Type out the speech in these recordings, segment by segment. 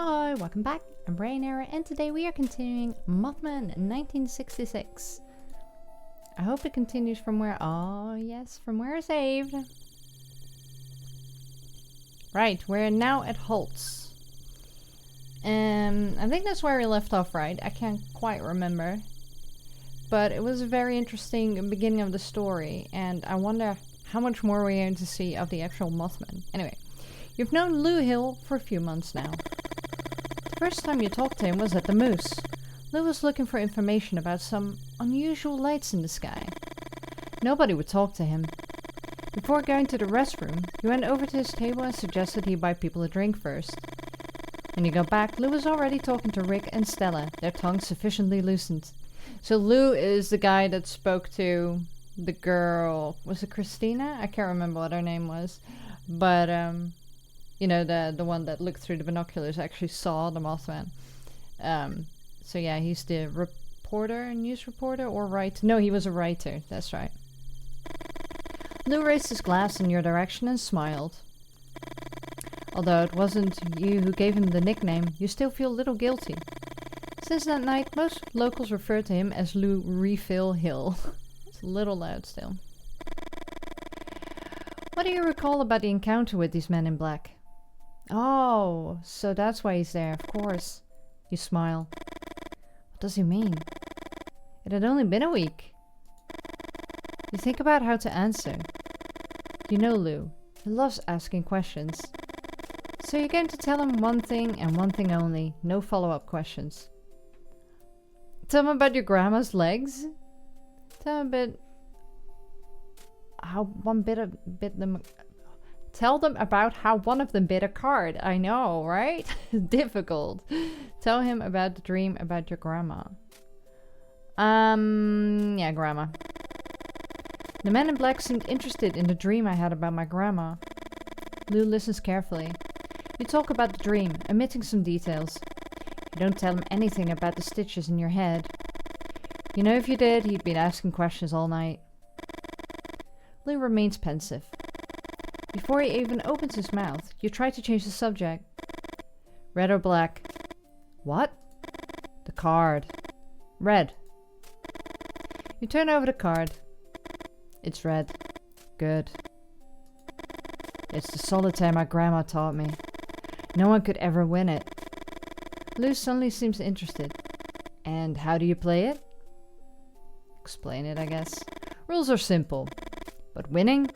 Hi, welcome back. I'm Brainerror, and today we are continuing Mothmen 1966. I hope it continues from where... Oh, yes, from where I saved. Right, we're now at Holtz. I think that's where we left off, right? I can't quite remember. But it was a very interesting beginning of the story, and I wonder how much more we're going to see of the actual Mothmen. Anyway, you've known Lou Hill for a few months now. The first time you talked to him was at the Moose. Lou was looking for information about some unusual lights in the sky. Nobody would talk to him. Before going to the restroom, you went over to his table and suggested he buy people a drink first. When you got back, Lou was already talking to Rick and Stella, their tongues sufficiently loosened. So Lou is the guy that spoke to the girl, was it Christina? I can't remember what her name was. But, you know, the one that looked through the binoculars actually saw the Mothman. So yeah, he's the reporter, news reporter, or writer? No, he was a writer, that's right. Lou raised his glass in your direction and smiled. Although it wasn't you who gave him the nickname, you still feel a little guilty. Since that night, most locals refer to him as Lou Refill Hill. It's a little loud still. What do you recall about the encounter with these men in black? Oh, so that's why he's there, of course. You smile. What does he mean? It had only been a week. You think about how to answer. You know Lou. He loves asking questions. So you're going to tell him one thing and one thing only. No follow-up questions. Tell him about your grandma's legs. Tell him Tell them about how one of them bit a card. I know, right? Difficult. Tell him about the dream about your grandma. Yeah, grandma. The man in black seemed interested in the dream I had about my grandma. Lou listens carefully. You talk about the dream, omitting some details. You don't tell him anything about the stitches in your head. You know if you did, he'd been asking questions all night. Lou remains pensive. Before he even opens his mouth, you try to change the subject. Red or black? What? The card. Red. You turn over the card. It's red. Good. It's the solitaire my grandma taught me. No one could ever win it. Lou suddenly seems interested. And how do you play it? Explain it, I guess. Rules are simple. But winning?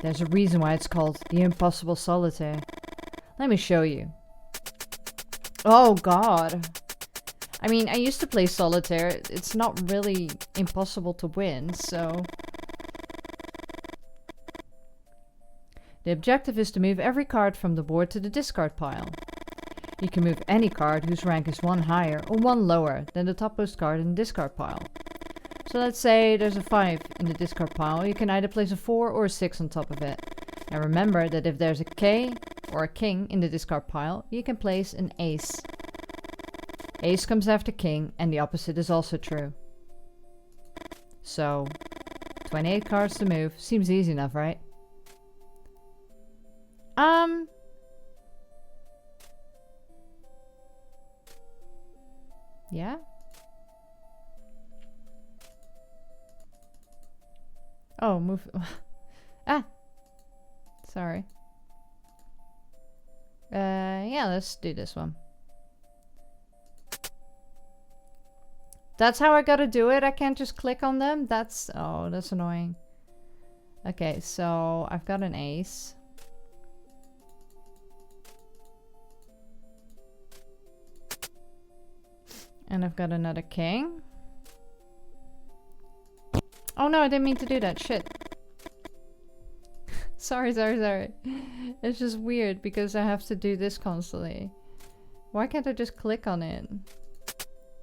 There's a reason why it's called the impossible solitaire. Let me show you. Oh god. I mean, I used to play solitaire. It's not really impossible to win, so... The objective is to move every card from the board to the discard pile. You can move any card whose rank is one higher or one lower than the topmost card in the discard pile. So let's say there's a 5 in the discard pile, you can either place a 4 or a 6 on top of it. And remember that if there's a K or a king in the discard pile, you can place an ace. Ace comes after king, and the opposite is also true. So, 28 cards to move. Seems easy enough, right? Yeah? Oh, move... ah! Sorry. Yeah, let's do this one. That's how I gotta do it? I can't just click on them? That's... oh, that's annoying. Okay, so I've got an ace. And I've got another king. Oh no, I didn't mean to do that. Shit. Sorry. It's just weird because I have to do this constantly. Why can't I just click on it?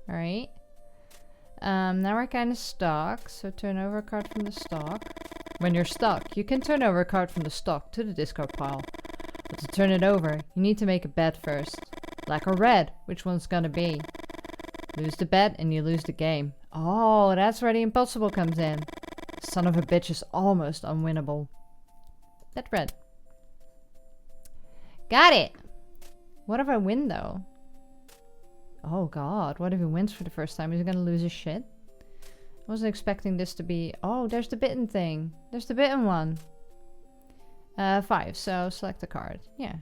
Alright. Now we're kind of stuck. So turn over a card from the stock. When you're stuck, you can turn over a card from the stock to the discard pile. But to turn it over, you need to make a bet first. Black or red, which one's gonna be? Lose the bet and you lose the game. Oh, that's where the impossible comes in. Son of a bitch is almost unwinnable. Bet red. Got it! What if I win though? Oh god, what if he wins for the first time? Is he gonna lose his shit? I wasn't expecting this to be... Oh, there's the bitten thing. There's the bitten one. 5, so select a card. Yeah.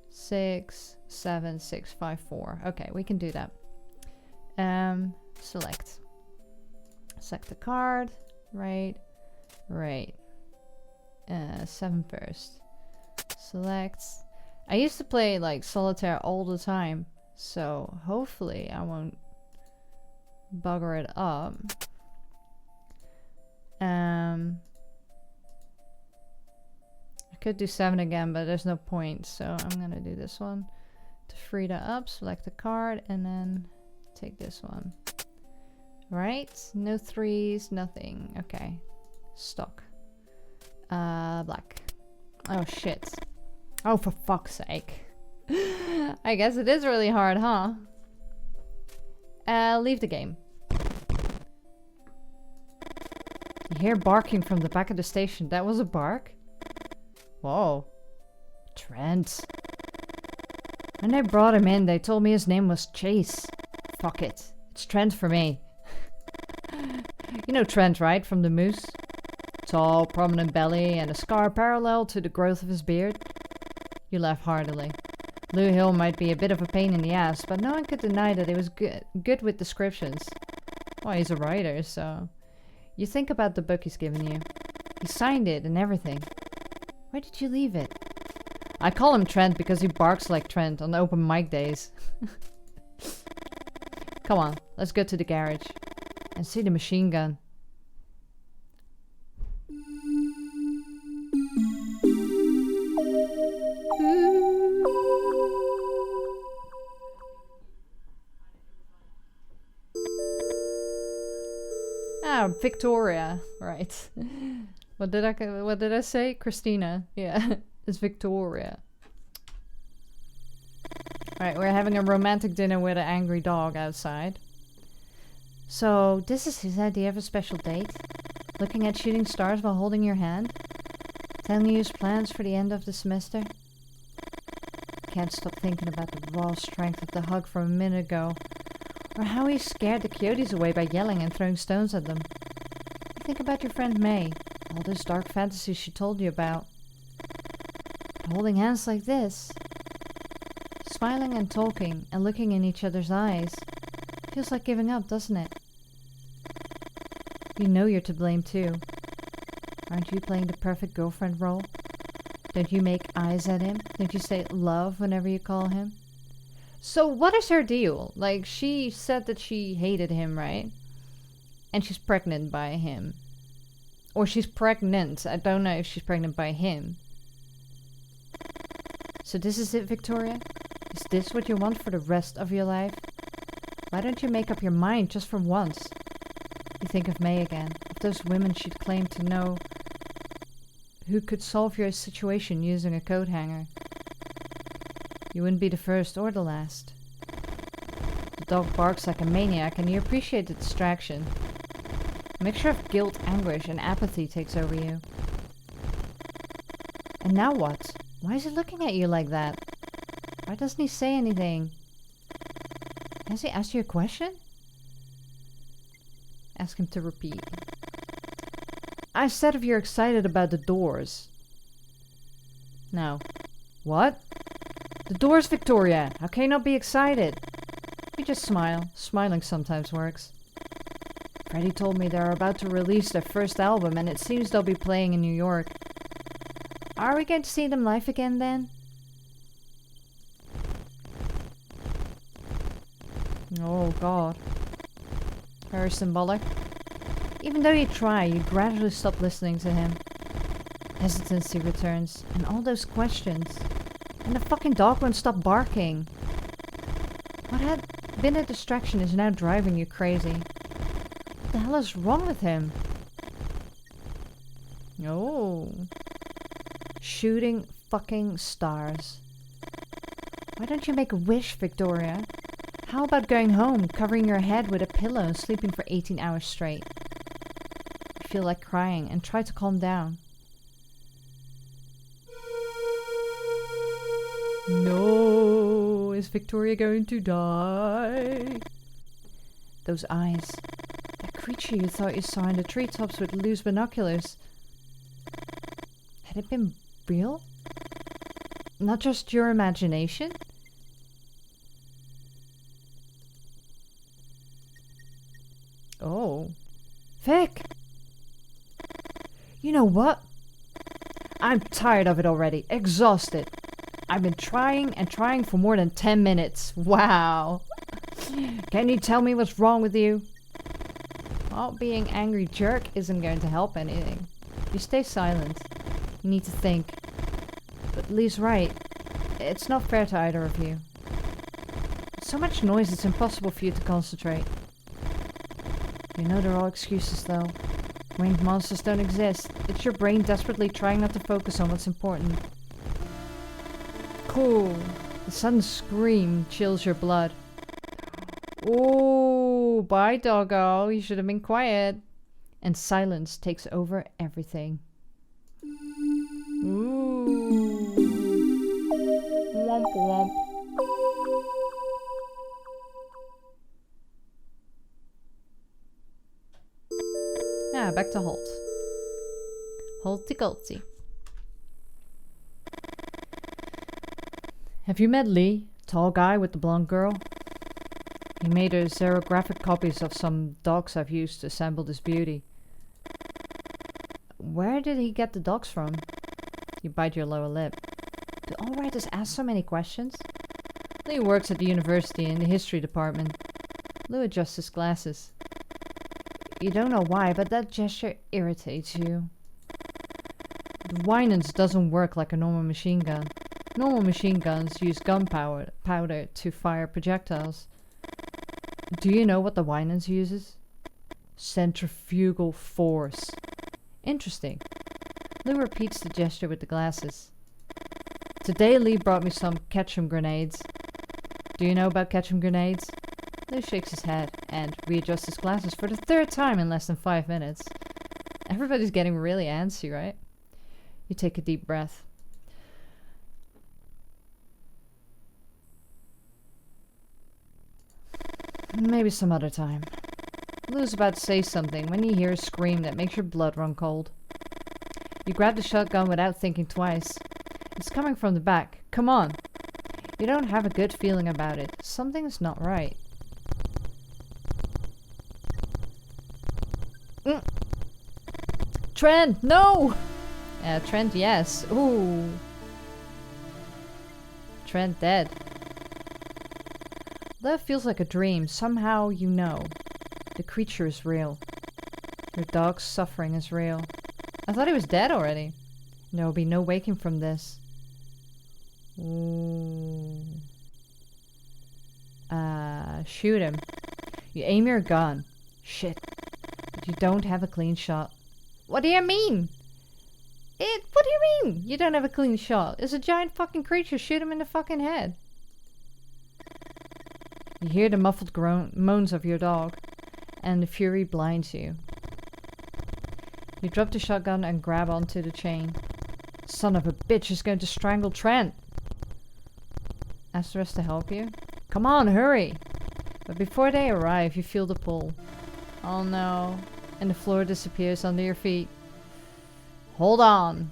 6, 7, 6, 5, 4. Okay, we can do that. Select. Select a card. Right. 7 first. Select. I used to play like solitaire all the time, so hopefully I won't bugger it up. I could do 7 again, but there's no point, so I'm gonna do this one. To free that up, select a card, and then take this one. Right? No 3s, nothing. Okay. Stock. Black. Oh shit. Oh, for fuck's sake. I guess it is really hard, huh? Leave the game. You hear barking from the back of the station. That was a bark? Whoa. Trent. When they brought him in, they told me his name was Chase. Fuck it. It's Trent for me. You know Trent, right? From the Moose? Tall, prominent belly, and a scar parallel to the growth of his beard. You laugh heartily. Blue Hill might be a bit of a pain in the ass, but no one could deny that he was good with descriptions. Well, he's a writer, so... You think about the book he's given you. He signed it and everything. Where did you leave it? I call him Trent because he barks like Trent on open mic days. Come on, let's go to the garage. And see the machine gun. Ah, Victoria. Right. What did I say? Christina. Yeah, it's Victoria. Right, we're having a romantic dinner with an angry dog outside. So, this is his idea of a special date? Looking at shooting stars while holding your hand? Telling you his plans for the end of the semester? Can't stop thinking about the raw strength of the hug from a minute ago. Or how he scared the coyotes away by yelling and throwing stones at them. Think about your friend May. All those dark fantasies she told you about. But holding hands like this, smiling and talking and looking in each other's eyes, feels like giving up, doesn't it? You know you're to blame too. Aren't you playing the perfect girlfriend role? Don't you make eyes at him? Don't you say love whenever you call him? So what is her deal? Like, she said that she hated him, right? And she's pregnant by him. Or she's pregnant. I don't know if she's pregnant by him. So this is it, Victoria? Is this what you want for the rest of your life? Why don't you make up your mind just for once? You think of May again, of those women she'd claimed to know who could solve your situation using a coat hanger. You wouldn't be the first or the last. The dog barks like a maniac and you appreciate the distraction. A mixture of guilt, anguish, and apathy takes over you. And now what? Why is he looking at you like that? Why doesn't he say anything? Has he asked you a question? Ask him to repeat. I said if you're excited about the Doors. No. What? The Doors, Victoria! How can you not be excited? You just smile. Smiling sometimes works. Freddie told me they're about to release their first album and it seems they'll be playing in New York. Are we going to see them live again then? Oh god. Very symbolic. Even though you try, you gradually stop listening to him. Hesitancy returns, and all those questions. And the fucking dog won't stop barking. What had been a distraction is now driving you crazy. What the hell is wrong with him? Oh. Shooting fucking stars. Why don't you make a wish, Victoria? How about going home, covering your head with a pillow and sleeping for 18 hours straight? You feel like crying and try to calm down. No. is Victoria going to die? Those eyes. That creature you thought you saw in the treetops with loose binoculars. Had it been real? Not just your imagination? Oh. Vic! You know what? I'm tired of it already. Exhausted. I've been trying and trying for more than 10 minutes. Wow. Can you tell me what's wrong with you? Well, being angry jerk isn't going to help anything. You stay silent. You need to think. But Lee's right. It's not fair to either of you. So much noise, it's impossible for you to concentrate. You know they're all excuses though. Winged monsters don't exist. It's your brain desperately trying not to focus on what's important. Cool. The sudden scream chills your blood. Ooh, bye doggo. You should have been quiet. And silence takes over everything. Ooh. Womp womp. Ah, back to Holt. Holty-golty. Have you met Lee? Tall guy with the blonde girl? He made her xerographic copies of some dogs I've used to assemble this beauty. Where did he get the dogs from? You bite your lower lip. Do all writers ask so many questions? Lee works at the university in the history department. Lou adjusts his glasses. You don't know why, but that gesture irritates you. The Winans doesn't work like a normal machine gun. Normal machine guns use gunpowder to fire projectiles. Do you know what the Winans uses? Centrifugal force. Interesting. Lou repeats the gesture with the glasses. Today Lee brought me some ketchum grenades. Do you know about ketchum grenades? Lou shakes his head and readjusts his glasses for the third time in less than 5 minutes. Everybody's getting really antsy, right? You take a deep breath. Maybe some other time. Lou's about to say something when you hear a scream that makes your blood run cold. You grab the shotgun without thinking twice. It's coming from the back. Come on. You don't have a good feeling about it. Something's not right. Trent, no! Trent, yes. Ooh. Trent dead. That feels like a dream. Somehow you know. The creature is real. Your dog's suffering is real. I thought he was dead already. There will be no waking from this. Ooh. Shoot him. You aim your gun. Shit. But you don't have a clean shot. What do you mean? What do you mean? You don't have a clean shot. It's a giant fucking creature. Shoot him in the fucking head. You hear the muffled moans of your dog, and the fury blinds you. You drop the shotgun and grab onto the chain. Son of a bitch is going to strangle Trent. Ask the rest to help you. Come on, hurry! But before they arrive, you feel the pull. Oh no. And the floor disappears under your feet. Hold on.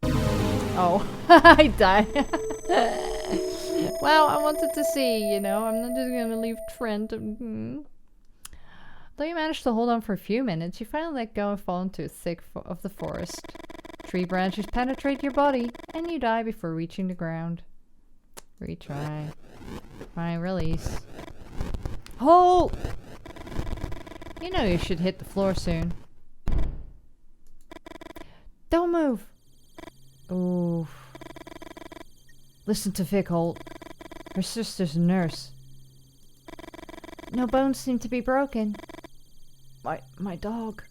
Oh, I died. Well, I wanted to see, you know, I'm not just gonna leave Trent. Though you managed to hold on for a few minutes, you finally let go and fall into the thick of the forest. Tree branches penetrate your body, and you die before reaching the ground. Retry. Fine, release. Hold! You know you should hit the floor soon. Don't move! Ooh. Listen to Vic, Holt. Her sister's a nurse. No bones seem to be broken. My dog.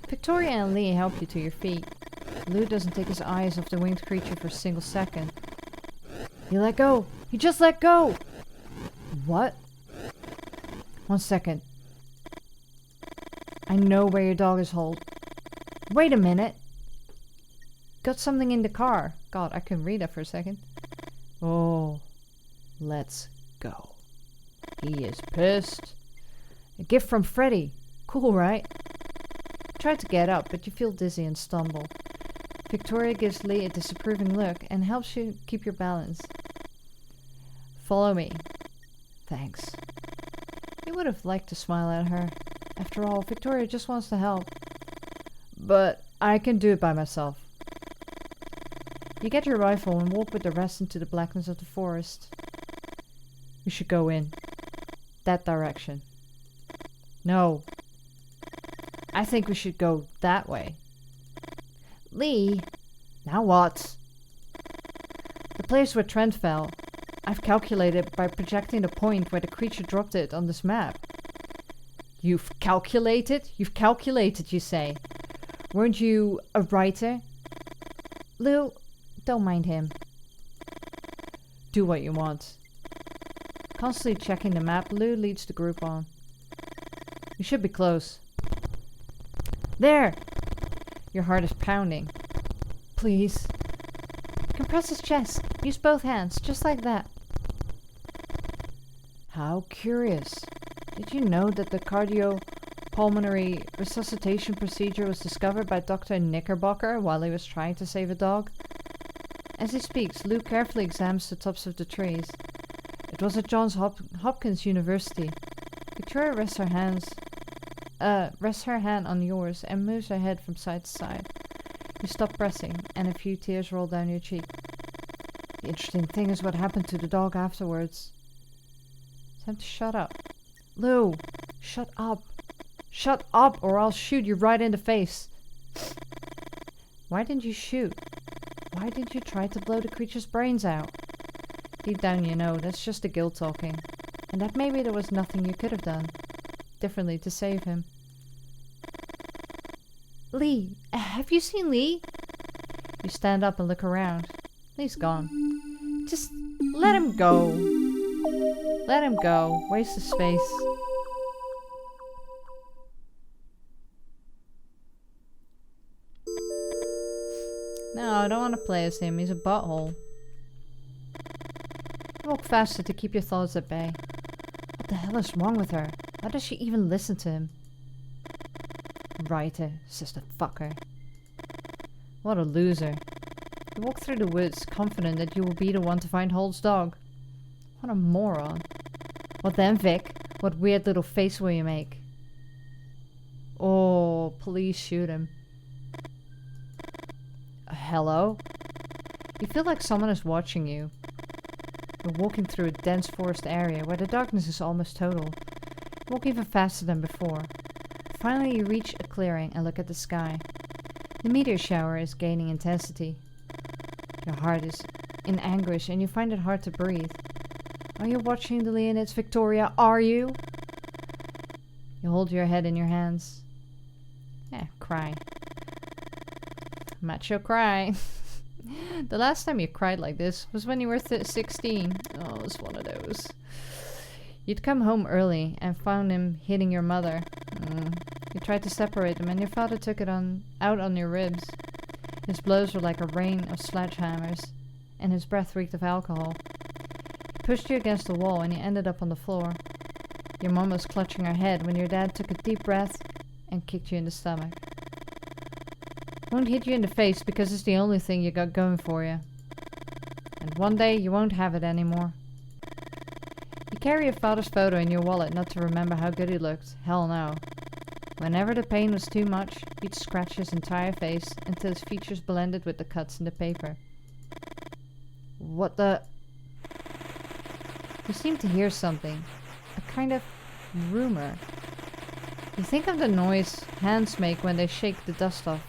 Victoria and Lee help you to your feet. Lou doesn't take his eyes off the winged creature for a single second. You let go! You just let go! What? 1 second. I know where your dog is, Holt. Wait a minute! Got something in the car. God, I couldn't read that for a second. Oh, let's go. He is pissed. A gift from Freddy. Cool, right? You try to get up, but you feel dizzy and stumble. Victoria gives Lee a disapproving look and helps you keep your balance. Follow me. Thanks. He would have liked to smile at her. After all, Victoria just wants to help. But I can do it by myself. You get your rifle and walk with the rest into the blackness of the forest. We should go in. That direction. No. I think we should go that way. Lee. Now what? The place where Trent fell. I've calculated by projecting the point where the creature dropped it on this map. You've calculated? You've calculated, you say. Weren't you a writer? Lou, don't mind him. Do what you want. Constantly checking the map, Lou leads the group on. We should be close. There! Your heart is pounding. Please. Compress his chest. Use both hands, just like that. How curious. Did you know that the cardiopulmonary resuscitation procedure was discovered by Dr. Knickerbocker while he was trying to save a dog? As he speaks, Lou carefully examines the tops of the trees. It was at Johns Hopkins University. Victoria rests her hand on yours and moves her head from side to side. You stop pressing, and a few tears roll down your cheek. The interesting thing is what happened to the dog afterwards. Time to shut up. Lou, shut up. Shut up, or I'll shoot you right in the face. Why didn't you shoot? Why did you try to blow the creature's brains out? Deep down you know that's just the guilt talking, and that maybe there was nothing you could have done differently to save him. Lee, have you seen Lee? You stand up and look around. Lee's gone. Just let him go. Let him go. Waste of space. No, I don't want to play as him. He's a butthole. Walk faster to keep your thoughts at bay. What the hell is wrong with her? Why does she even listen to him? Writer, says the fucker. What a loser. You walk through the woods, confident that you will be the one to find Holt's dog. What a moron. What then, Vic? What weird little face will you make? Oh, please shoot him. Hello? You feel like someone is watching you. You're walking through a dense forest area where the darkness is almost total. You walk even faster than before. Finally, you reach a clearing and look at the sky. The meteor shower is gaining intensity. Your heart is in anguish and you find it hard to breathe. Are you watching the Leonids, Victoria? Are you? You hold your head in your hands. Cry. Macho cry. The last time you cried like this was when you were 16. Oh, it was one of those. You'd come home early and found him hitting your mother. You tried to separate them and your father took it out on your ribs. His blows were like a rain of sledgehammers, and his breath reeked of alcohol. He pushed you against the wall and you ended up on the floor. Your mom was clutching her head when your dad took a deep breath and kicked you in the stomach. Won't hit you in the face because it's the only thing you got going for you. And one day you won't have it anymore. You carry your father's photo in your wallet not to remember how good he looked. Hell no. Whenever the pain was too much, you'd scratch his entire face until his features blended with the cuts in the paper. What the... You seem to hear something. A kind of rumor. You think of the noise hands make when they shake the dust off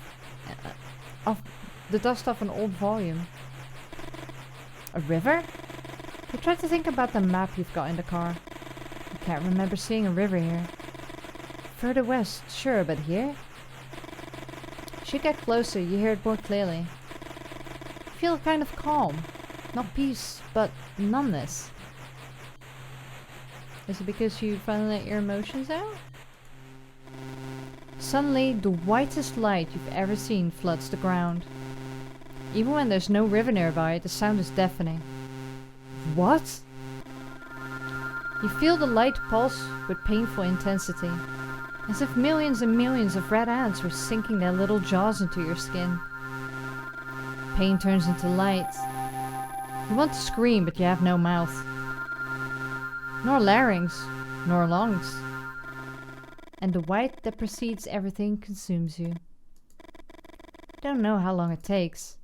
an old volume. A river? You try to think about the map you've got in the car. I can't remember seeing a river here. Further west, sure, but here? As you get closer, you hear it more clearly. You feel kind of calm. Not peace, but numbness. Is it because you finally let your emotions out? Suddenly, the whitest light you've ever seen floods the ground. Even when there's no river nearby, the sound is deafening. What? You feel the light pulse with painful intensity, as if millions and millions of red ants were sinking their little jaws into your skin. Pain turns into light. You want to scream, but you have no mouth. Nor larynx, nor lungs. And the white that precedes everything consumes you. You don't know how long it takes.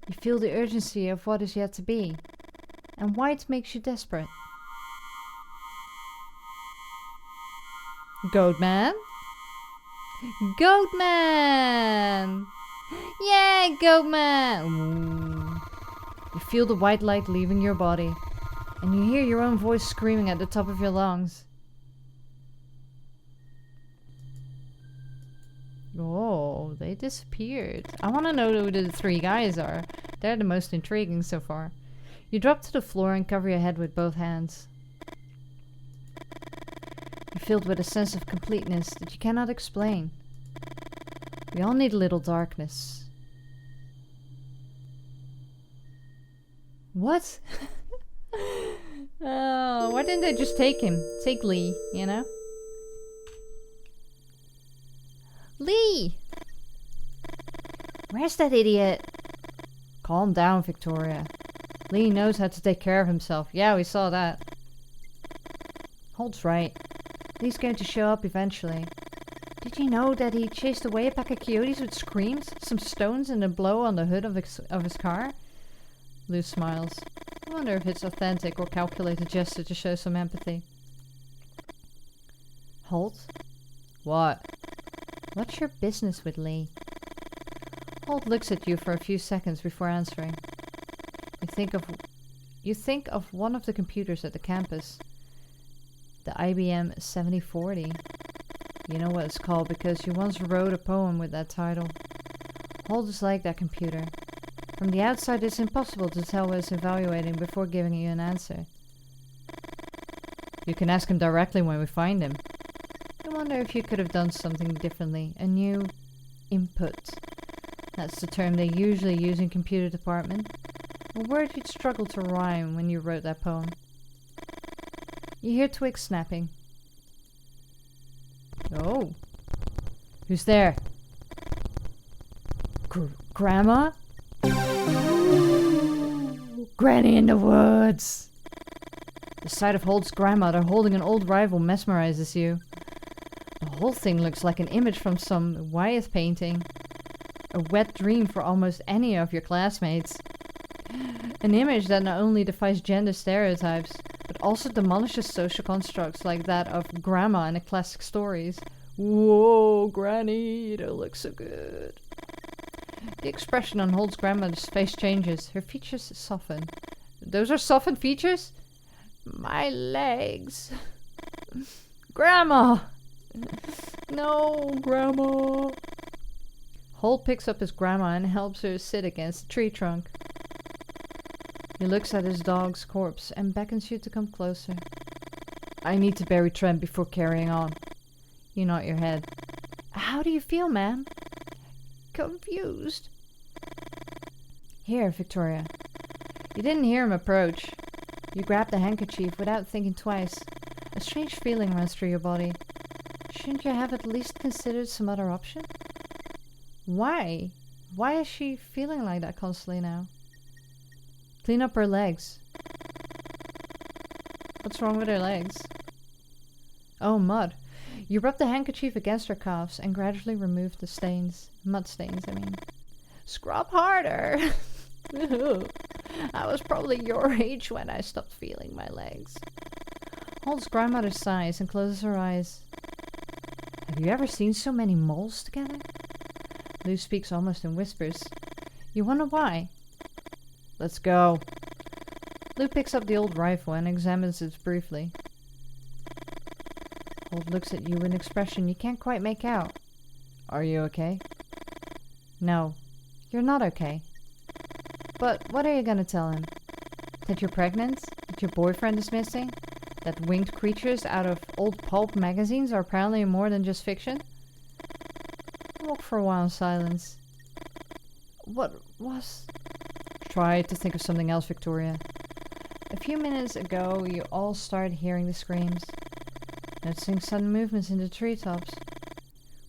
You feel the urgency of what is yet to be, and white makes you desperate. Goatman? Goatman! Yeah, Goatman! Ooh. You feel the white light leaving your body, and you hear your own voice screaming at the top of your lungs. Oh, they disappeared. I want to know who the three guys are. They're the most intriguing so far. You drop to the floor and cover your head with both hands. You're filled with a sense of completeness that you cannot explain. We all need a little darkness. What? Oh, why didn't they just take him? Take Lee, you know? Lee! Where's that idiot? Calm down, Victoria. Lee knows how to take care of himself. Yeah, we saw that. Holt's right. Lee's going to show up eventually. Did you know that he chased away a pack of coyotes with screams, some stones, and a blow on the hood of his car? Lou smiles. I wonder if it's authentic or calculated gesture to show some empathy. Holt? What? What's your business with Lee? Holt looks at you for a few seconds before answering. You think of one of the computers at the campus. The IBM 7040. You know what it's called because you once wrote a poem with that title. Holt is like that computer. From the outside, it's impossible to tell what it's evaluating before giving you an answer. You can ask him directly when we find him. I wonder if you could have done something differently. A new input. That's the term they usually use in computer department. A word you'd struggle to rhyme when you wrote that poem. You hear twigs snapping. Oh. Who's there? Grandma? Granny in the woods! The sight of Holt's grandmother holding an old rival mesmerizes you. The whole thing looks like an image from some Wyeth painting. A wet dream for almost any of your classmates. An image that not only defies gender stereotypes, but also demolishes social constructs like that of grandma in the classic stories. Whoa, Granny, you don't look so good. The expression on Holt's grandmother's face changes. Her features soften. Those are softened features? My legs. Grandma! No, Grandma. Holt picks up his grandma and helps her sit against a tree trunk. He looks at his dog's corpse and beckons you to come closer. I need to bury Trent before carrying on. You nod your head. How do you feel, ma'am? Confused. Here, Victoria. You didn't hear him approach. You grabbed the handkerchief without thinking twice. A strange feeling runs through your body. Shouldn't you have at least considered some other option? Why? Why is she feeling like that constantly now? Clean up her legs. What's wrong with her legs? Oh, mud. You rub the handkerchief against her calves and gradually remove the stains. Mud stains, I mean. Scrub harder! I was probably your age when I stopped feeling my legs. Holt's grandmother sighs and closes her eyes. Have you ever seen so many moles together? Lou speaks almost in whispers. You wonder why? Let's go. Lou picks up the old rifle and examines it briefly. Holt looks at you with an expression you can't quite make out. Are you okay? No, you're not okay. But what are you gonna tell him? That you're pregnant? That your boyfriend is missing? That winged creatures out of old pulp magazines are apparently more than just fiction? Walk for a while in silence. What was... Try to think of something else, Victoria. A few minutes ago, you all started hearing the screams, noticing sudden movements in the treetops.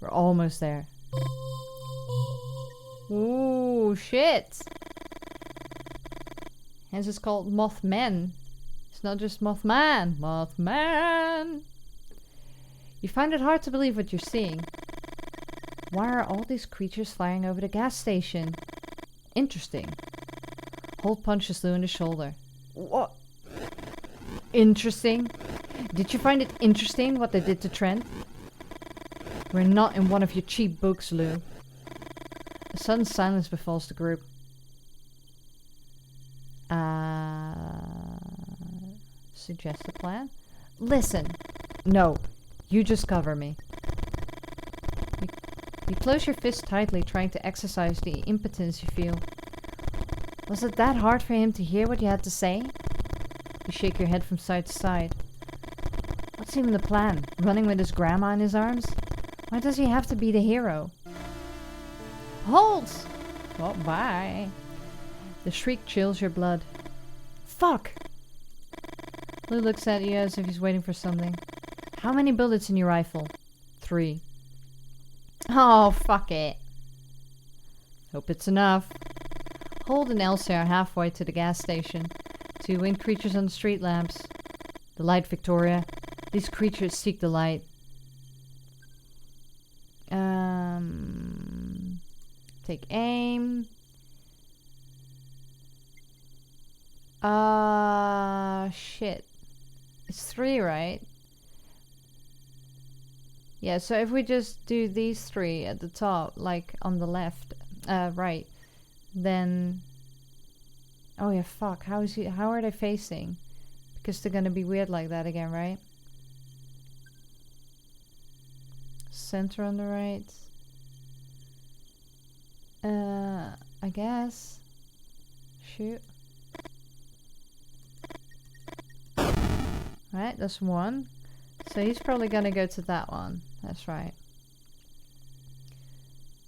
We're almost there. Ooh, shit! Hence it's called Mothmen. It's not just Mothman. Mothman! You find it hard to believe what you're seeing. Why are all these creatures flying over the gas station? Interesting. Holt punches Lou in the shoulder. What? Interesting? Did you find it interesting what they did to Trent? We're not in one of your cheap books, Lou. A sudden silence befalls the group. Suggest a plan? Listen. No. You just cover me. You close your fist tightly, trying to exercise the impotence you feel. Was it that hard for him to hear what you had to say? You shake your head from side to side. What's even the plan? Running with his grandma in his arms? Why does he have to be the hero? Hold! Well, bye. The shriek chills your blood. Fuck! Lou looks at you as if he's waiting for something. How many bullets in your rifle? 3. Oh, fuck it. Hope it's enough. Holt and Elsie are halfway to the gas station. 2 wind creatures on the street lamps. The light, Victoria. These creatures seek the light. Take aim. Shit. It's 3, right? Yeah, so if we just do these 3 at the top, like on the left, right, then... Oh yeah, fuck, how are they facing? Because they're gonna be weird like that again, right? Center on the right. I guess. Shoot. Right, that's 1. So he's probably gonna go to that one. That's right.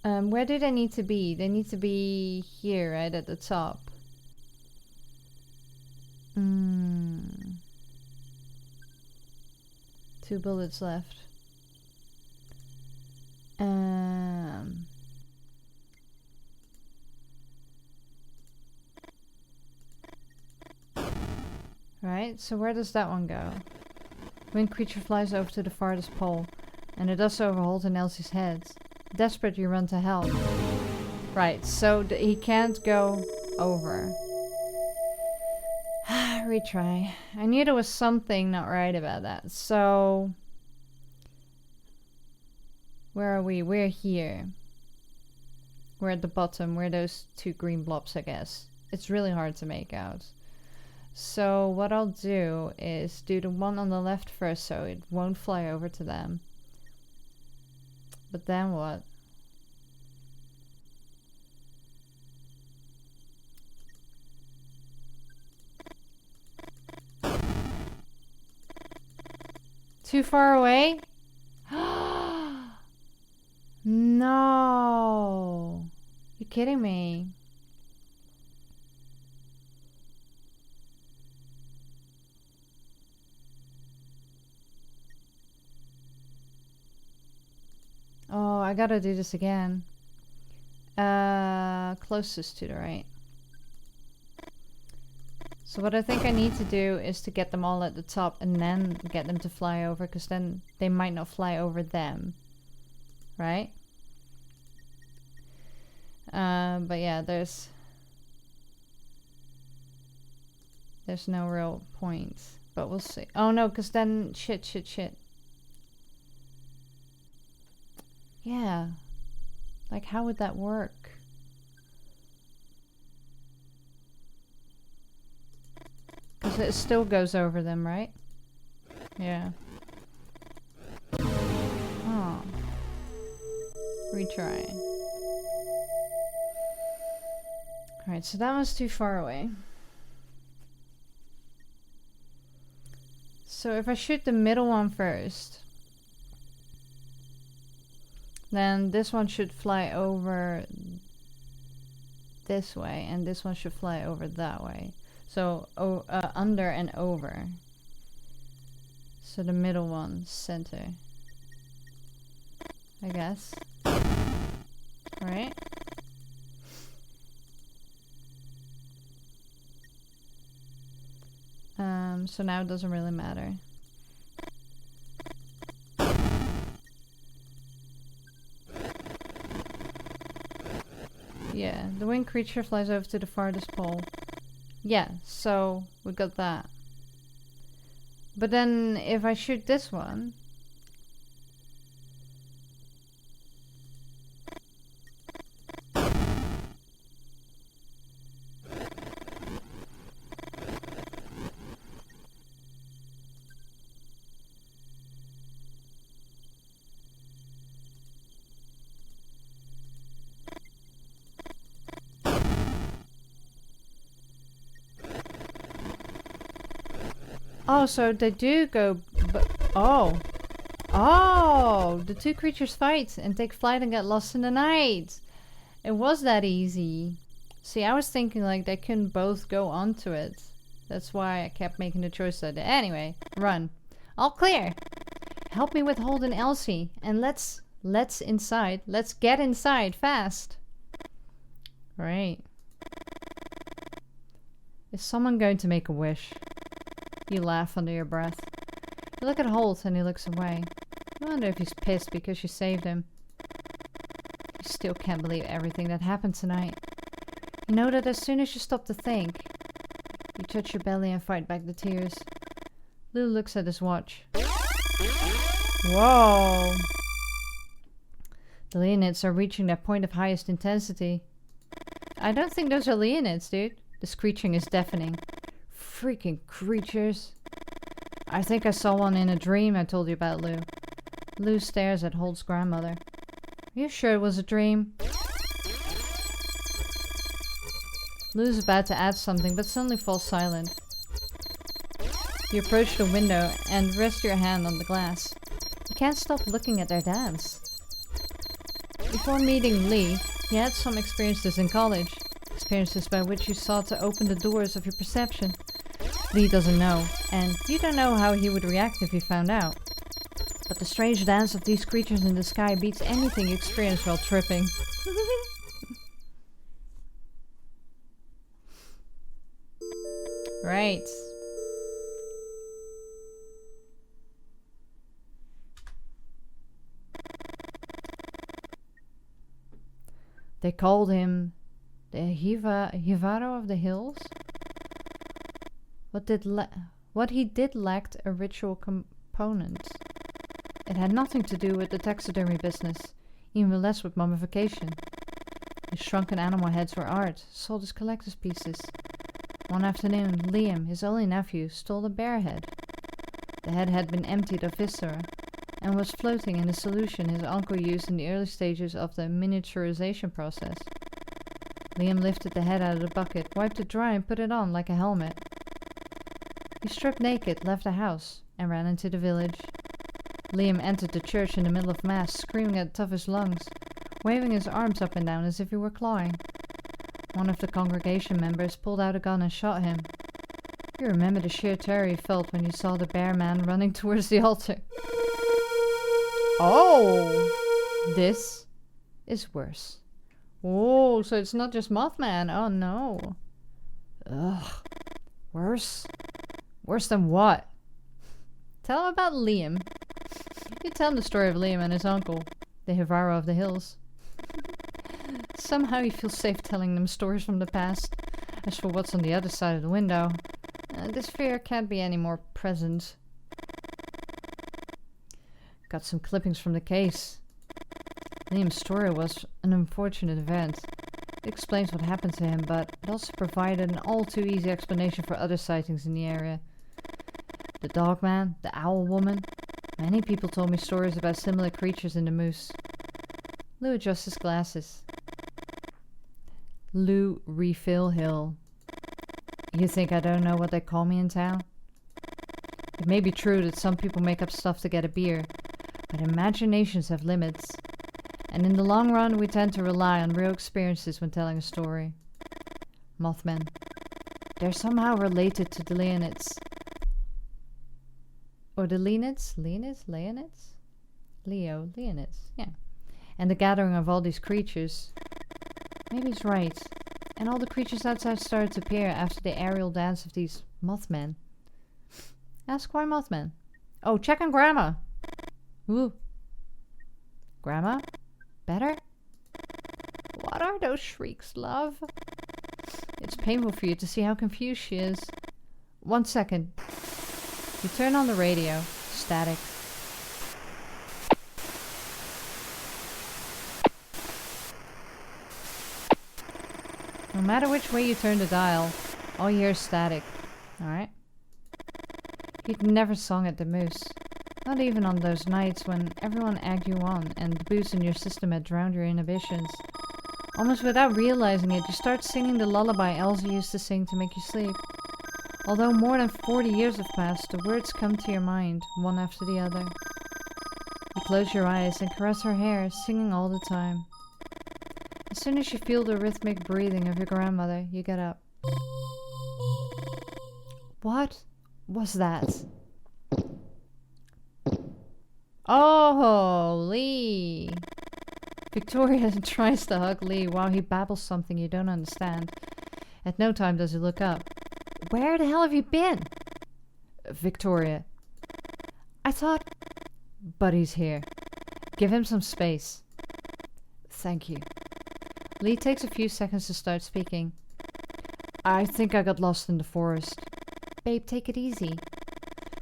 Where do they need to be? They need to be here, right, at the top. 2 bullets left. Right, so where does that one go? Wind creature flies over to the farthest pole, and it does over Holt and Elsie's heads. Desperate, you run to help. Right, so he can't go over. Retry. I knew there was something not right about that. So... Where are we? We're here. We're at the bottom. We're those 2 green blobs, I guess. It's really hard to make out. So what I'll do is do the one on the left first so it won't fly over to them. But then what? Too far away? No. You kidding me? Oh, I gotta do this again. Closest to the right. So what I think I need to do is to get them all at the top and then get them to fly over, because then they might not fly over them. Right? But yeah, there's no real point. But we'll see. Oh no, because then shit. Yeah. Like, how would that work? Because it still goes over them, right? Yeah. Oh. Retry. Alright, so that was too far away. So if I shoot the middle one first, then this one should fly over this way, and this one should fly over that way. So under and over. So the middle one, center. I guess. Right? So now it doesn't really matter. Yeah, the winged creature flies over to the farthest pole. Yeah, so we got that. But then if I shoot this one... Oh, so they do go... Oh! Oh! The two creatures fight and take flight and get lost in the night! It was that easy. See, I was thinking like they couldn't both go onto it. That's why I kept making the choice that... Anyway, run. All clear! Help me with Holden and Elsie. And let's inside. Let's get inside, fast! Right. Is someone going to make a wish? You laugh under your breath. You look at Holt and he looks away. You wonder if he's pissed because you saved him. You still can't believe everything that happened tonight. You know that as soon as you stop to think, you touch your belly and fight back the tears. Lou looks at his watch. Whoa! The Leonids are reaching their point of highest intensity. I don't think those are Leonids, dude. The screeching is deafening. Freaking creatures. I think I saw one in a dream I told you about, Lou. Lou stares at Holt's grandmother. Are you sure it was a dream? Lou's about to add something, but suddenly falls silent. You approach the window and rest your hand on the glass. You can't stop looking at their dance. Before meeting Lee, you had some experiences in college. Experiences by which you sought to open the doors of your perception. Lee doesn't know, and you don't know how he would react if he found out. But the strange dance of these creatures in the sky beats anything you experienced while tripping. Right. They called him the Hivaro of the Hills? What he did lacked a ritual component. It had nothing to do with the taxidermy business, even less with mummification. His shrunken animal heads were art, sold as collector's pieces. One afternoon, Liam, his only nephew, stole a bear head. The head had been emptied of viscera, and was floating in a solution his uncle used in the early stages of the miniaturization process. Liam lifted the head out of the bucket, wiped it dry and put it on like a helmet. He stripped naked, left the house, and ran into the village. Liam entered the church in the middle of mass, screaming at the top of his lungs, waving his arms up and down as if he were clawing. One of the congregation members pulled out a gun and shot him. You remember the sheer terror you felt when you saw the bear man running towards the altar. Oh! This is worse. Oh, so it's not just Mothman. Oh no. Ugh. Worse? Worse than what? Tell him about Liam. You tell him the story of Liam and his uncle, the Hivaro of the Hills. Somehow you feel safe telling them stories from the past. As for what's on the other side of the window, this fear can't be any more present. Got some clippings from the case. Liam's story was an unfortunate event. It explains what happened to him, but it also provided an all too easy explanation for other sightings in the area. The dog man, the owl woman. Many people told me stories about similar creatures in the moose. Lou adjusts his glasses. Lou Refill Hill. You think I don't know what they call me in town? It may be true that some people make up stuff to get a beer, but imaginations have limits. And in the long run, we tend to rely on real experiences when telling a story. Mothmen. They're somehow related to the Leonids. Or the Leonids? Leonids? Leonids, yeah. And the gathering of all these creatures. Maybe he's right. And all the creatures outside started to appear after the aerial dance of these Mothmen. Ask why Mothmen? Oh, check on Grandma! Ooh. Grandma? Better? What are those shrieks, love? It's painful for you to see how confused she is. 1 second. You turn on the radio. Static. No matter which way you turn the dial, all you hear is static. Alright? You'd never sung at the Moose. Not even on those nights when everyone egged you on and the booze in your system had drowned your inhibitions. Almost without realizing it, you start singing the lullaby Elsa used to sing to make you sleep. Although more than 40 years have passed, the words come to your mind, one after the other. You close your eyes and caress her hair, singing all the time. As soon as you feel the rhythmic breathing of your grandmother, you get up. What was that? Oh, Lee! Victoria tries to hug Lee while he babbles something you don't understand. At no time does he look up. Where the hell have you been? Victoria. I thought... But he's here. Give him some space. Thank you. Lee takes a few seconds to start speaking. I think I got lost in the forest. Babe, take it easy.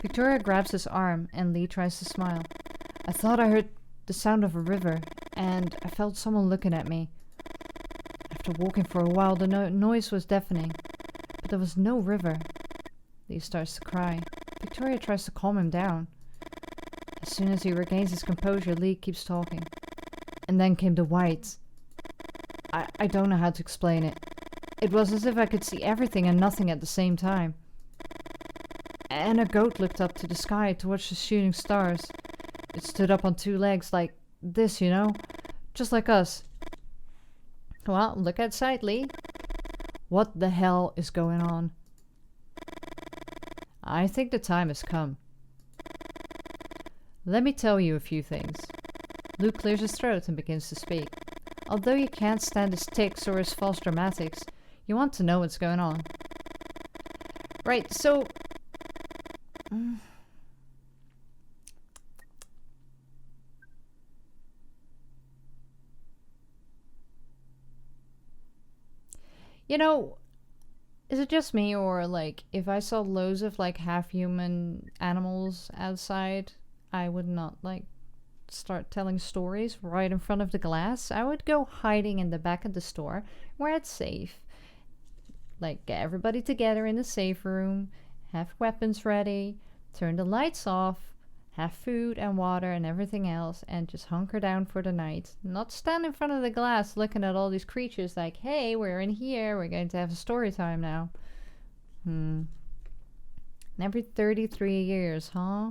Victoria grabs his arm and Lee tries to smile. I thought I heard the sound of a river and I felt someone looking at me. After walking for a while, the noise was deafening, but there was no river. Lee starts to cry. Victoria tries to calm him down. As soon as he regains his composure, Lee keeps talking. And then came the white. I don't know how to explain it. It was as if I could see everything and nothing at the same time. And a goat looked up to the sky to watch the shooting stars. It stood up on 2 legs like this, you know? Just like us. Well, look outside, Lee. What the hell is going on? I think the time has come. Let me tell you a few things. Luke clears his throat and begins to speak. Although you can't stand his tics or his false dramatics, you want to know what's going on. Right, so... You know, is it just me, or like if I saw loads of like half-human animals outside, I would not like start telling stories right in front of the glass. I would go hiding in the back of the store where it's safe. Like get everybody together in the safe room, have weapons ready, turn the lights off, have food and water and everything else, and just hunker down for the night. Not stand in front of the glass looking at all these creatures like, hey, we're in here, we're going to have a story time now. And every 33 years, huh?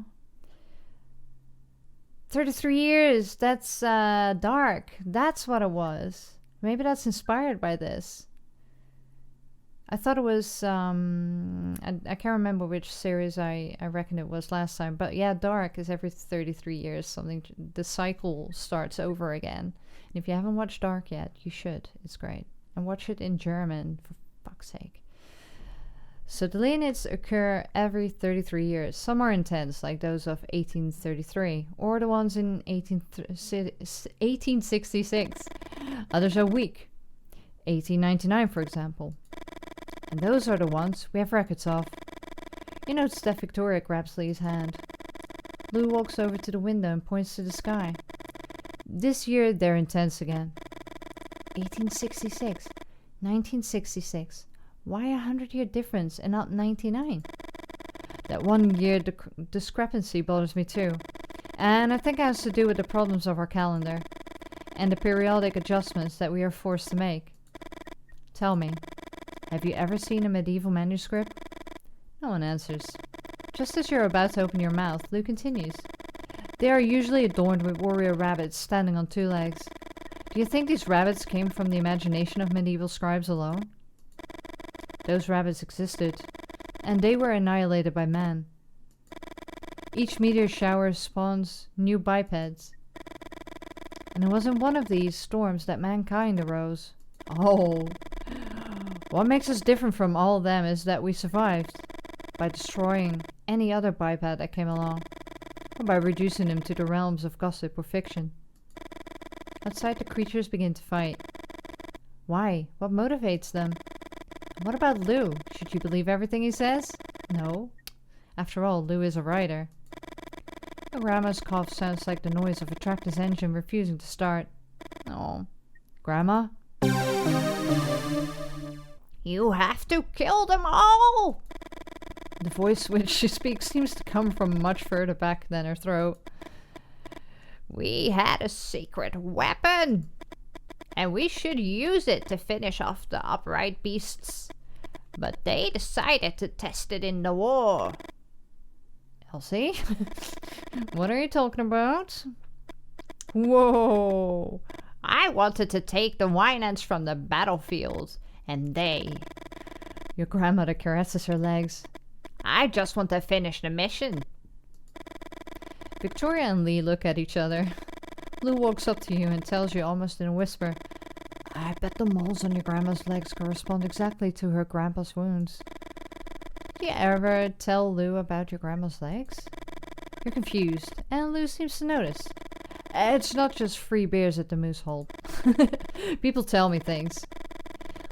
33 years, that's dark. That's what it was. Maybe that's inspired by this. I thought it was, I can't remember which series I reckon it was last time. But yeah, Dark is every 33 years. Something, the cycle starts over again. And if you haven't watched Dark yet, you should. It's great. And watch it in German, for fuck's sake. So the Leonids occur every 33 years. Some are intense, like those of 1833, or the ones in 1866. Others are weak. 1899, for example. And those are the ones we have records of. You notice that Victoria grabs Lee's hand. Lou walks over to the window and points to the sky. This year they're intense again. 1866, 1966. Why a 100-year difference and not 99? That 1 year discrepancy bothers me too. And I think it has to do with the problems of our calendar and the periodic adjustments that we are forced to make. Tell me, have you ever seen a medieval manuscript? No one answers. Just as you're about to open your mouth, Lou continues. They are usually adorned with warrior rabbits standing on 2 legs. Do you think these rabbits came from the imagination of medieval scribes alone? Those rabbits existed, and they were annihilated by man. Each meteor shower spawns new bipeds. And it wasn't one of these storms that mankind arose. Oh. What makes us different from all of them is that we survived by destroying any other biped that came along, or by reducing them to the realms of gossip or fiction. Outside, the creatures begin to fight. Why? What motivates them? What about Lou? Should you believe everything he says? No. After all, Lou is a writer. The Grandma's cough sounds like the noise of a tractor's engine refusing to start. Oh. Grandma? You have to kill them all! The voice which she speaks seems to come from much further back than her throat. We had a secret weapon, and we should use it to finish off the upright beasts. But they decided to test it in the war. Elsie? What are you talking about? Whoa! I wanted to take the Winans from the battlefield, and they... Your grandmother caresses her legs. I just want to finish the mission. Victoria and Lee look at each other. Lou walks up to you and tells you almost in a whisper, I bet the moles on your grandma's legs correspond exactly to her grandpa's wounds. Do you ever tell Lou about your grandma's legs? You're confused, and Lou seems to notice. It's not just free beers at the Moose Hole. People tell me things.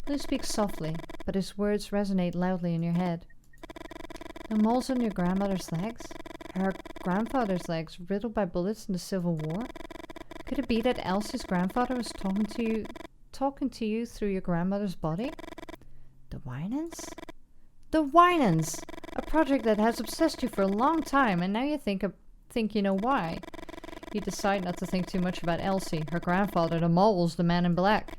Lou speaks softly, but his words resonate loudly in your head. The moles on your grandmother's legs? Her grandfather's legs riddled by bullets in the Civil War? Could it be that Elsie's grandfather was talking to you through your grandmother's body? The Winans? The Winans! A project that has obsessed you for a long time, and now you think you know why. You decide not to think too much about Elsie, her grandfather, the moles, the man in black.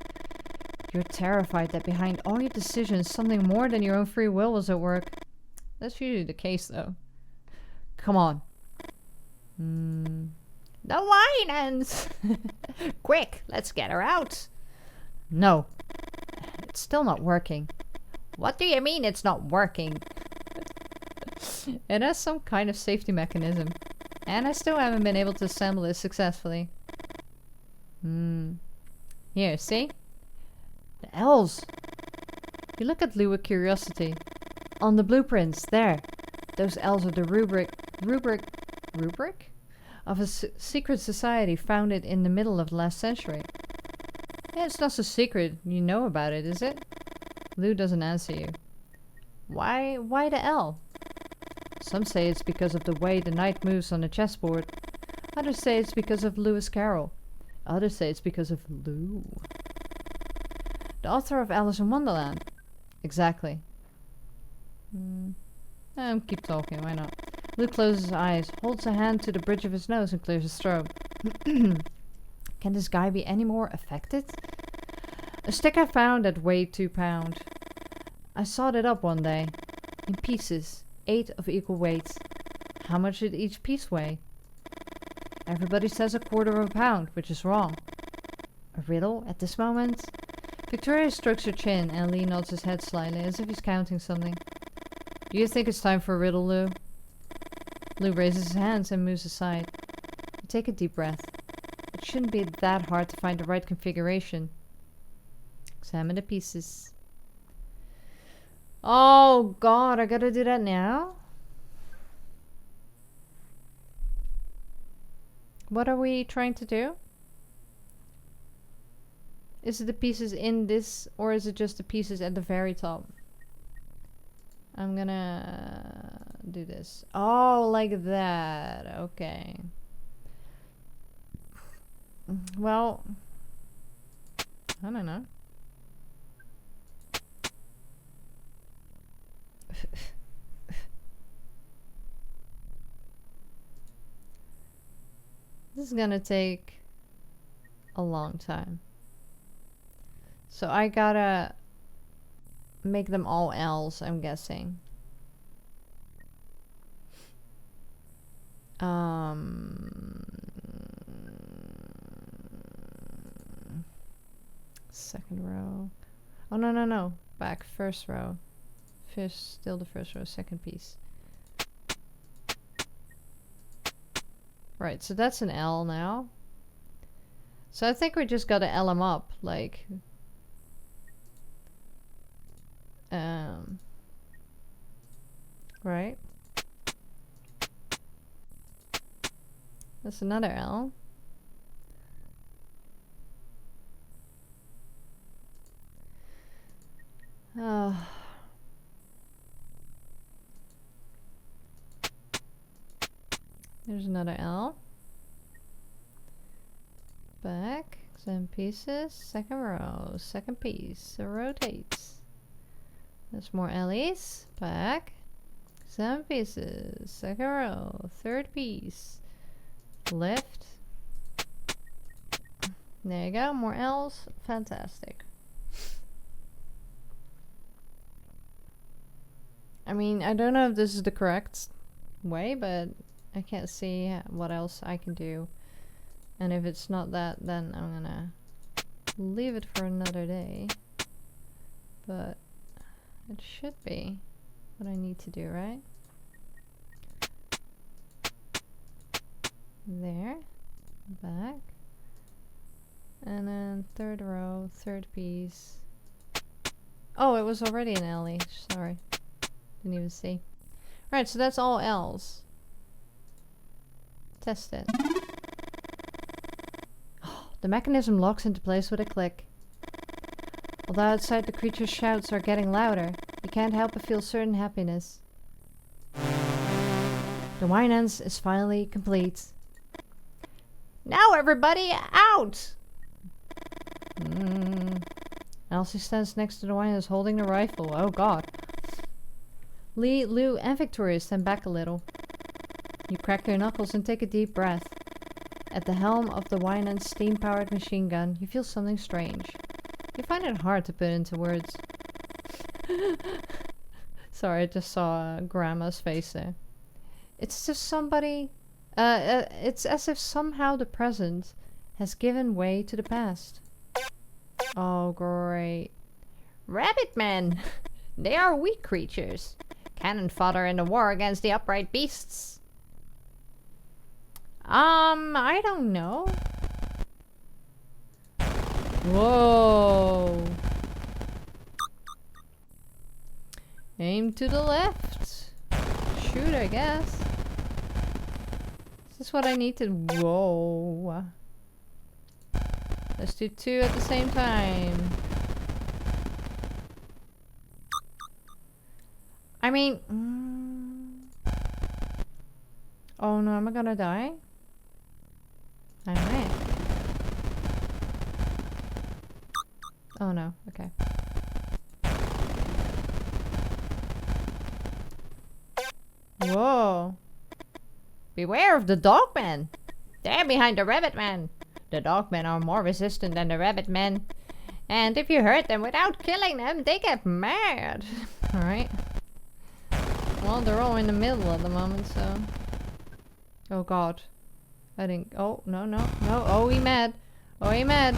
You're terrified that behind all your decisions, something more than your own free will was at work. That's usually the case, though. Come on. The Winans! Quick, let's get her out. No. It's still not working. What do you mean it's not working? It has some kind of safety mechanism. And I still haven't been able to assemble it successfully. Here, see? The L's. You look at Lou with curiosity. On the blueprints, there. Those L's are the rubric? Of a secret society founded in the middle of the last century. Yeah, it's not so secret. You know about it, is it? Lou doesn't answer you. Why the L? Some say it's because of the way the knight moves on the chessboard. Others say it's because of Lewis Carroll. Others say it's because of Lou. The author of Alice in Wonderland. Exactly. Keep talking, why not? Lou closes his eyes, holds a hand to the bridge of his nose and clears his throat. Can this guy be any more affected? A stick I found that weighed 2 pounds. I sawed it up one day. In pieces. 8 of equal weight. How much did each piece weigh? Everybody says 1/4 pound, which is wrong. A riddle at this moment? Victoria strokes her chin and Lee nods his head slightly as if he's counting something. Do you think it's time for a riddle, Lou? Lou raises his hands and moves aside. You take a deep breath. It shouldn't be that hard to find the right configuration. Examine the pieces. Oh god, I gotta do that now? What are we trying to do? Is it the pieces in this, or is it just the pieces at the very top? I'm gonna do this. Oh, like that. Okay. Well, I don't know. This is gonna take a long time. So I gotta make them all L's, I'm guessing. Second row. Oh, no. Back, first row. fish, still the first row, second piece. Right, so that's an L now. So I think we just gotta L them up, like... Right. That's another L. Oh. There's another L. Back, 7 pieces, second row, second piece, it rotates. There's more L's, back, 7 pieces, second row, third piece, lift. There you go, more L's, fantastic. I mean, I don't know if this is the correct way, but I can't see what else I can do. And if it's not that, then I'm gonna leave it for another day. But it should be what I need to do, right? There, back. And then third row, third piece. Oh, it was already an L-y, sorry. Didn't even see. Right, so that's all L's. Test it. The mechanism locks into place with a click. Although outside the creature's shouts are getting louder, you can't help but feel certain happiness. The wine ends is finally complete. Now everybody, out! Elsie stands next to the wine and is holding the rifle. Oh god. Lee, Lou, and Victoria stand back a little. You crack your knuckles and take a deep breath. At the helm of the Wynand's steam-powered machine gun, you feel something strange. You find it hard to put into words. Sorry, I just saw Grandma's face there. It's just somebody... it's as if somehow the present has given way to the past. Oh, great. Rabbit men! They are weak creatures. Cannon fodder in the war against the upright beasts. I don't know. Whoa. Aim to the left. Shoot, I guess. Is this what I need to... Whoa. Let's do 2 at the same time. I mean... Oh no, am I gonna die? I might. Oh no, okay. Whoa. Beware of the dogmen! They're behind the rabbit men! The dogmen are more resistant than the rabbit men. And if you hurt them without killing them, they get mad! Alright. Well, they're all in the middle at the moment, so... Oh god. I think... Oh, no, no, no. Oh, he mad. Oh, he mad.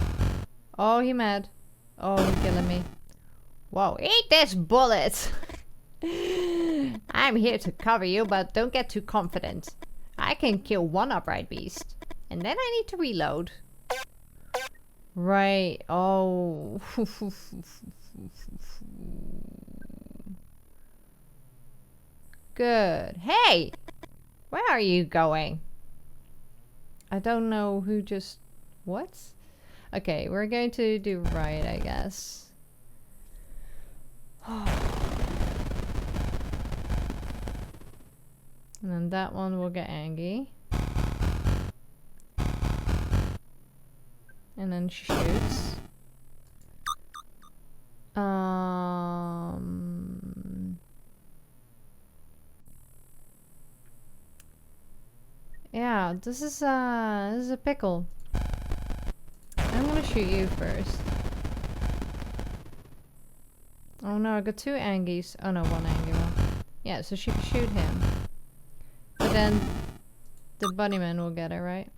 Oh, he mad. Oh, he's killing me. Whoa, eat this bullet! I'm here to cover you, but don't get too confident. I can kill one upright beast. And then I need to reload. Right. Oh. Good. Hey! Where are you going? I don't know who just... What? Okay, we're going to do right, I guess. And then that one will get angry. And then she shoots. Yeah, this is a pickle. I'm gonna shoot you first. Oh no, I got 2 Angies. Oh no, 1 Angie one. Yeah, so she can shoot him. But then the bunnyman will get her, right?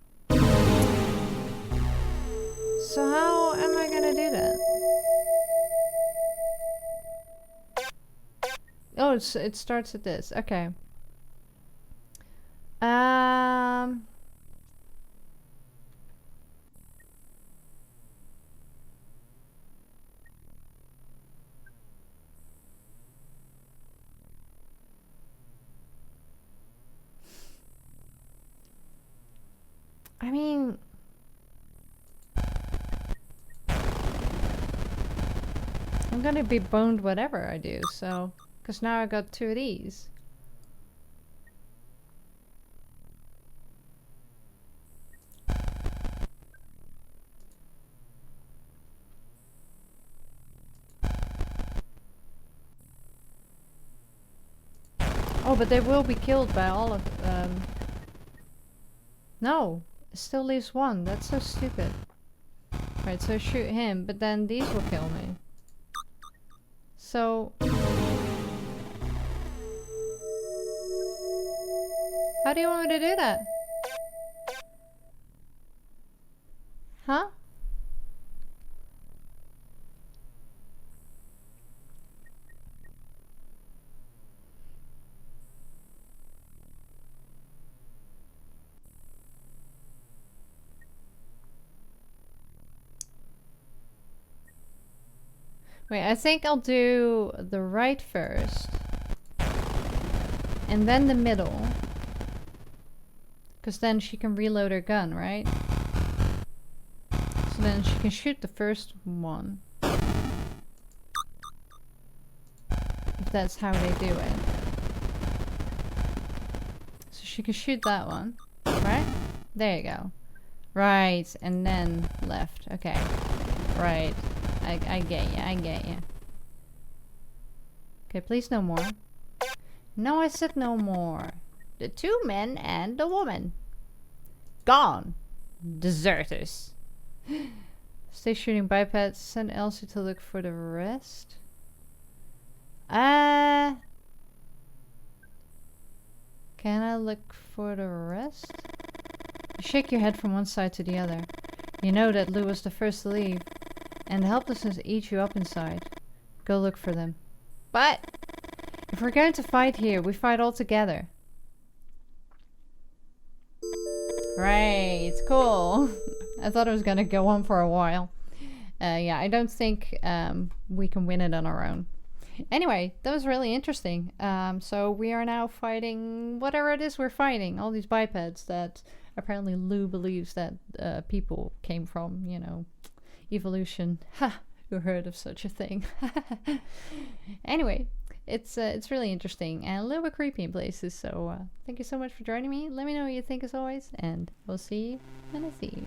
So how am I gonna do that? Oh, it starts at this. Okay. I mean, I'm gonna be boned whatever I do, so... Because now I got 2 of these. Oh, but they will be killed by all of them. No, it still leaves 1. That's so stupid. Right, so shoot him, but then these will kill me. So... How do you want me to do that? Huh? Wait, I think I'll do the right first. And then the middle. Because then she can reload her gun, right? So then she can shoot the first one. If that's how they do it. So she can shoot that one. Right? There you go. Right, and then left. Okay. Right. I get you, I get you. Okay, please no more. No, I said no more. The 2 men and the woman. Gone. Deserters. Stay shooting bipeds. Send Elsie to look for the rest. Can I look for the rest? You shake your head from one side to the other. You know that Lou was the first to leave. And the helplessness eats you up inside. Go look for them. But if we're going to fight here, we fight all together. Right, cool. I thought it was gonna go on for a while. Yeah, I don't think we can win it on our own. Anyway, that was really interesting. So we are now fighting whatever it is we're fighting. All these bipeds that apparently Lou believes that people came from, you know, evolution. Ha! Who heard of such a thing? Anyway, it's really interesting and a little bit creepy in places. So thank you so much for joining me. Let me know what you think as always, and we'll see you when I see you.